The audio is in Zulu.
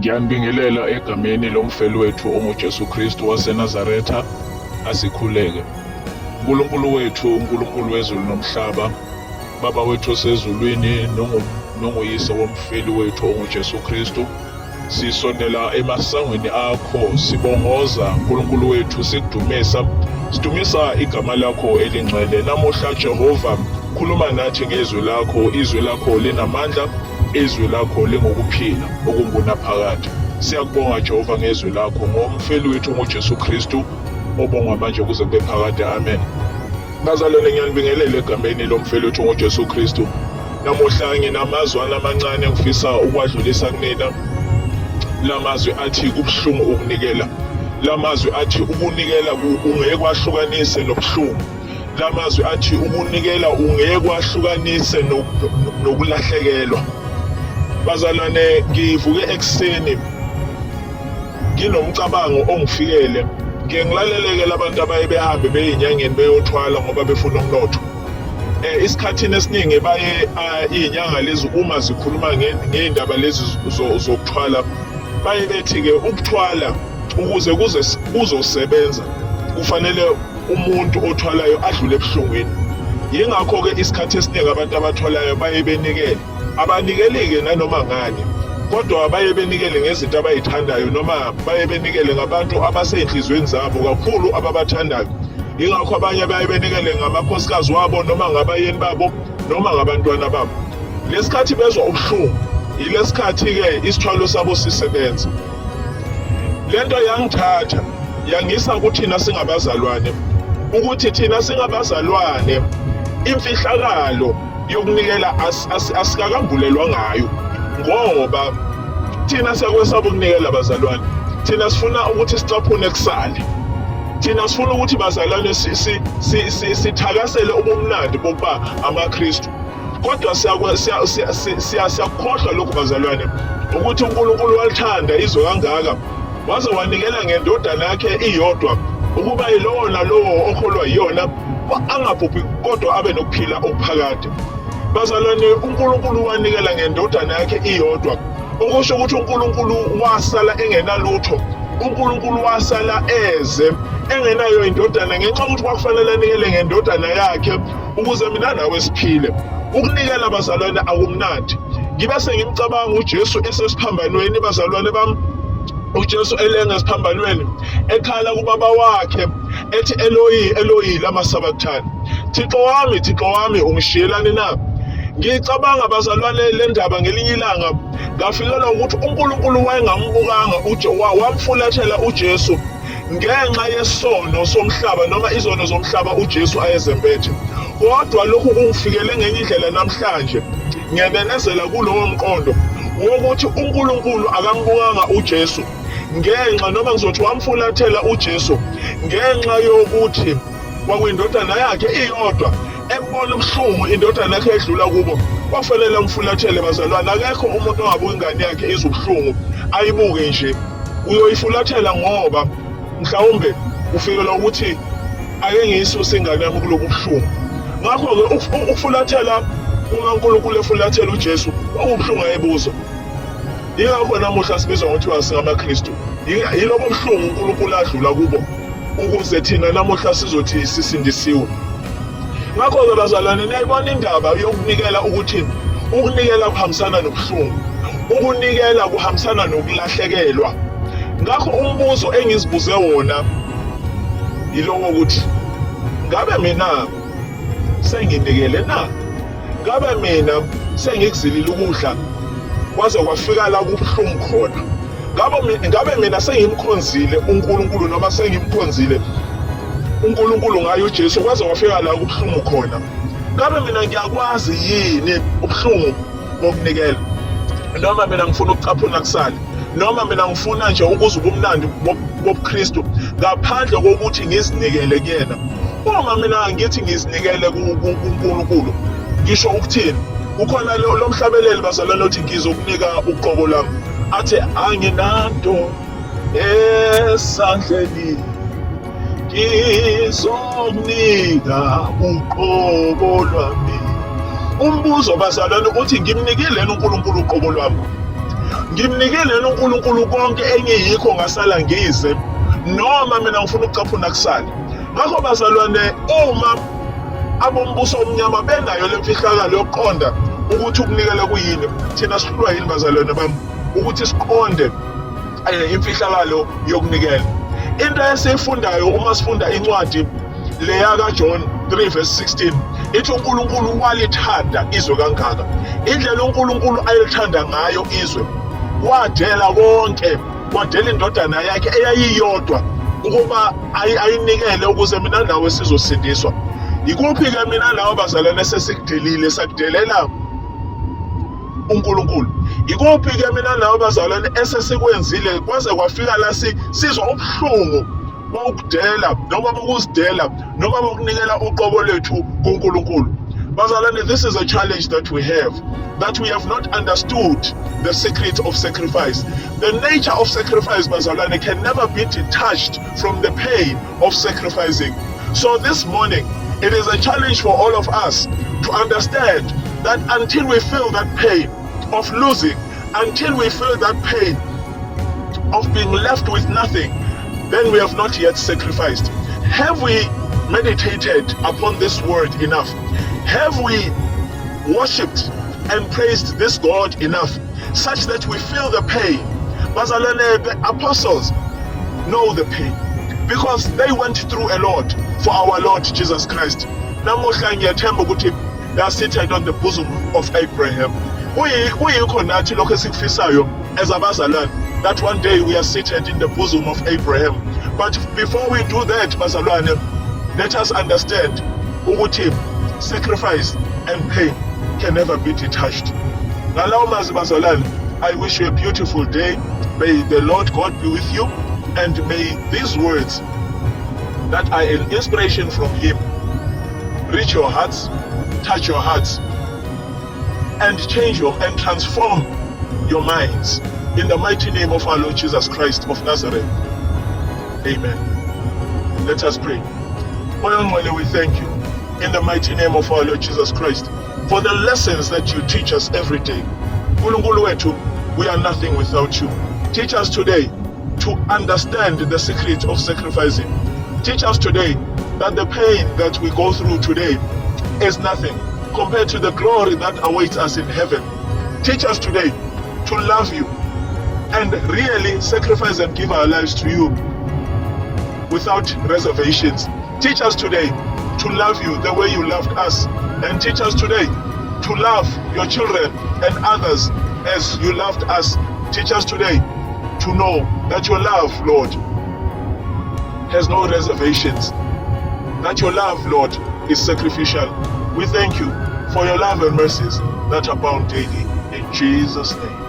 Ngiyanibingelela egameni lomfeli wethu onguJesu Kristu waseNazaretha asikhuleke. uNkulunkulu wethu, uNkulunkulu wezulu nomhlaba, Baba wethu osezulwini nonguyise womfeli wethu onguJesu Kristu, sisondela emasangweni akho sibongoza uNkulunkulu wethu, sidumisa igama lakho elingcwele. Namuhla Jehova, khuluma nathi ngezwi lakho. Izwi lakho linamandla, izwi lakho lingokuphila okungunaphakade. Siyakubonga Jehova ngezwi lakho, ngomfeli wethu ngoJesu Kristu obongwa manje kuze kube phakade. Amen. Bazalwane, ngiyanibingelela egameni lomfeli wethu ngoJesu Kristu. Namuhla nginamazwana amancane ngifisa ukwadlulisa kunina. Lamazwi athi kubuhlungu ukunikela. Lamazwi athi ukunikela ungeke kwahlukanise nobuhlungu. Lamazwi athi ukunikela ungeke kwahlukanise nokulahlekelwa. Bazalwane, ngivuke ekseni nginomcabango ongifikele. Ngilaleleke labantu abaye behambe beyinyangeni beyothwala ngoba befuna umnotho. Isikhathini esiningi baye izinyanga lezi uma zikhuluma ngeindaba lezi zokuthwala, baye bethi-ke ukuthwala ukuze kuzosebenza kufanele umuntu othwalayo adlule ebuhlungwini. Yingakho-ke isikhathi esiningi abantu abathwalayo baye benikele. Abanikeli-ke nanoma ngani, kodwa baye benikele ngezinto abayithandayo, noma baye benikele ngabantu abasey'nhliziyweni zabo kakhulu ababathandayo. Yingakho abanye baye benikele ngamakhosikazi wabo, noma ngabayeni babo, noma ngabantwana babo. Lesikhathi bezwa ubuhlungu, yilesikhathi-ke isithwalo sabo sisebenza. Lento yangithatha yangisa kuthina singabazalwane, ukuthi thina singabazalwane imfihlakalo yokunikela asikakambulelwa ngayo, ngoba thina siyakwesaba ukunikela bazalwane. Thina sifuna ukuthi sicaphune kusale. Thina sifuna ukuthi bazalwane sithakasele ubumnandi bokuba amaKristu. Kodwa siyakhohlwa lokhu bazalwane, ukuthi uNkulunkulu walithanda izwe kangaka waze wanikela ngendodana yakhe iyodwa, ukuba yilowo nalowo okholwa yiyona angabhubhi kodwa abe nokuphila okuphakade. Bazalwane, uNkulunkulu wanikela ngendodana yakhe iyodwa, okusho ukuthi uNkulunkulu wasala engenalutho. uNkulunkulu wasala eze engenayo indodana, ngenxa yokuthi kwakufanele anikele ngendodana yakhe ukuze mina nawe siphile. Ukunikela bazalwane akumnandi. Ngibe sengimcabanga uJesu esesiphambanweni bazalwane bami, uJesu elenge esiphambanweni ekhala kubaba wakhe ethi Eloyi, Eloyi lama sabachthani, Thixo wami ungishiyelani na? Ngicabanga bazalwane le ndaba ngelinye ilanga ngafikelwa ukuthi uNkulunkulu wayengambukanga wamfulathela uJesu ngenxa yesono somhlaba noma izono zomhlaba uJesu ayezembethe. Kodwa lokhu kungifikele ngenye indlela namhlanje. Ngiyabenezela kulowo mqondo wokuthi uNkulunkulu akambukanga uJesu ngenxa, noma ngizothi wamfulathela uJesu ngenxa yokuthi kwakuyindodana yakhe iyodwa. Ebona ubuhlungu indodana yakhe edlula kubo, kwafanele amfulathele bazalwane. Akekho umuntu ongabuka ingane yakhe izwe ubuhlungu ayibuke nje, uyoyifulathela ngoba mhlawumbe ufikelwa ukuthi ake ngiyisuse ingane yami kulobu buhlungu. Ngakho-ke ukufulathela uNkulunkulu efulathela uJesu ubuhlungu ayebuzwa. Yingakho namuhla sibizwa ngokuthi singamaKristu. Yilobo buhlungu uNkulunkulu adlula kubo ukuze thina namuhla sizothi sisindisiwe. Ngakho-ke bazalwane, niyayibona indaba yokunikela ukuthi ukunikela kuhambisana nobuhlungu, ukunikela kuhambisana nokulahlekelwa. Ngakho umbuzo engizibuze wona yilowo ukuthi ngabe mina senginikele na? Ngabe mina sengikuzilile ukudla kwaze kwafika la kubuhlungu khona? Ngabe mina sengimkhonzile uNkulunkulu, noma sengimkhonzile uNkulunkulu ngayo uJesu kwaze kwafika la kubuhlungu khona? Ngabe mina ngiyakwazi yini ubuhlungu bokunikela? Noma mina ngifuna ukucaphuna kusale? Noma mina ngifuna nje ukuzwa ubumnandi bobuKristu ngaphandle kokuthi ngizinikele kuyena? Uma mina ngithi ngizinikele kuNkulunkulu, ngisho ukuthini? Ukhona lo mhlabeleli bazalwane othi ngizokunika uqobo lami, athi anginanto esandleni, ngizokunika uqobo lwami. Umbuzo bazalwane uthi ngimnikile uNkulunkulu uqobo lwami? ngimnikele uNkulunkulu konke engiyikho ngasala ngize, noma mina ngifuna ukucaphuna kusala. Ngakho bazalwane, uma abombuso omnyama benayo lemfihlakalo yokuqonda ukuthi ukunikela kuyini, thina sihlulwa yini bazalwane bami ukuthi siqonde imfihlakalo yokunikela? Into esiyifundayo uma sifunda incwadi leya kaJohn 3:16 ithi uNkulunkulu walithanda izwe kangaka. Indlela uNkulunkulu ayilithanda ngayo izwe, wadela konke, wadela indodana yakhe eyayiyodwa ukuba ayinikele ukuze mina nawe sizosindiswa. Ikuphi-ke mina nawe bazalwane sesikudelile, sakudelela uNkulunkulu? Ikuphi-ke mina nawe bazalwane esesikwenzile kwaze kwafika la sizwa ubuhlungu bokudela noma bokusidela noma bokunikela uqobo lethu kuNkulunkulu? Bazalwane, this is a challenge that we have not understood the secret of sacrifice. The nature of sacrifice, bazalwane, can never be detached from the pain of sacrificing. So this morning, it is a challenge for all of us to understand that until we feel that pain of losing, until we feel that pain of being left with nothing, then we have not yet sacrificed. Have we meditated upon this word enough? Have we worshipped and praised this God enough such that we feel the pain? Bazalwane, the apostles know the pain because they went through a lot for our Lord Jesus Christ. Namuhla ngiyathemba ukuthi they are seated on the bosom of Abraham. Kuyikho nathi lokho esikufisayo as abazalwane, that one day we are seated in the bosom of Abraham. But before we do that, bazalwane, let us understand ukuthi sacrifice and pain can never be detached. Ngalawo mazwi bazalwane, I wish you a beautiful day. May the Lord God be with you, and may these words that are an inspiration from Him reach your hearts, touch your hearts, and change and transform your minds. In the mighty name of our Lord Jesus Christ of Nazareth. Amen. Let us pray. Moyongcwele, we thank you in the mighty name of our Lord Jesus Christ for the lessons that you teach us every day. Nkulunkulu wethu, we are nothing without you. Teach us today to understand the secret of sacrificing. Teach us today that the pain that we go through today is nothing compared to the glory that awaits us in heaven. Teach us today to love you and really sacrifice and give our lives to you without reservations. Teach us today to love you the way you loved us, and teach us today to love your children and others as you loved us. Teach us today to know that your love, Lord, has no reservations, that your love, Lord, is sacrificial. We thank you for your love and mercies that abound daily. In Jesus' name.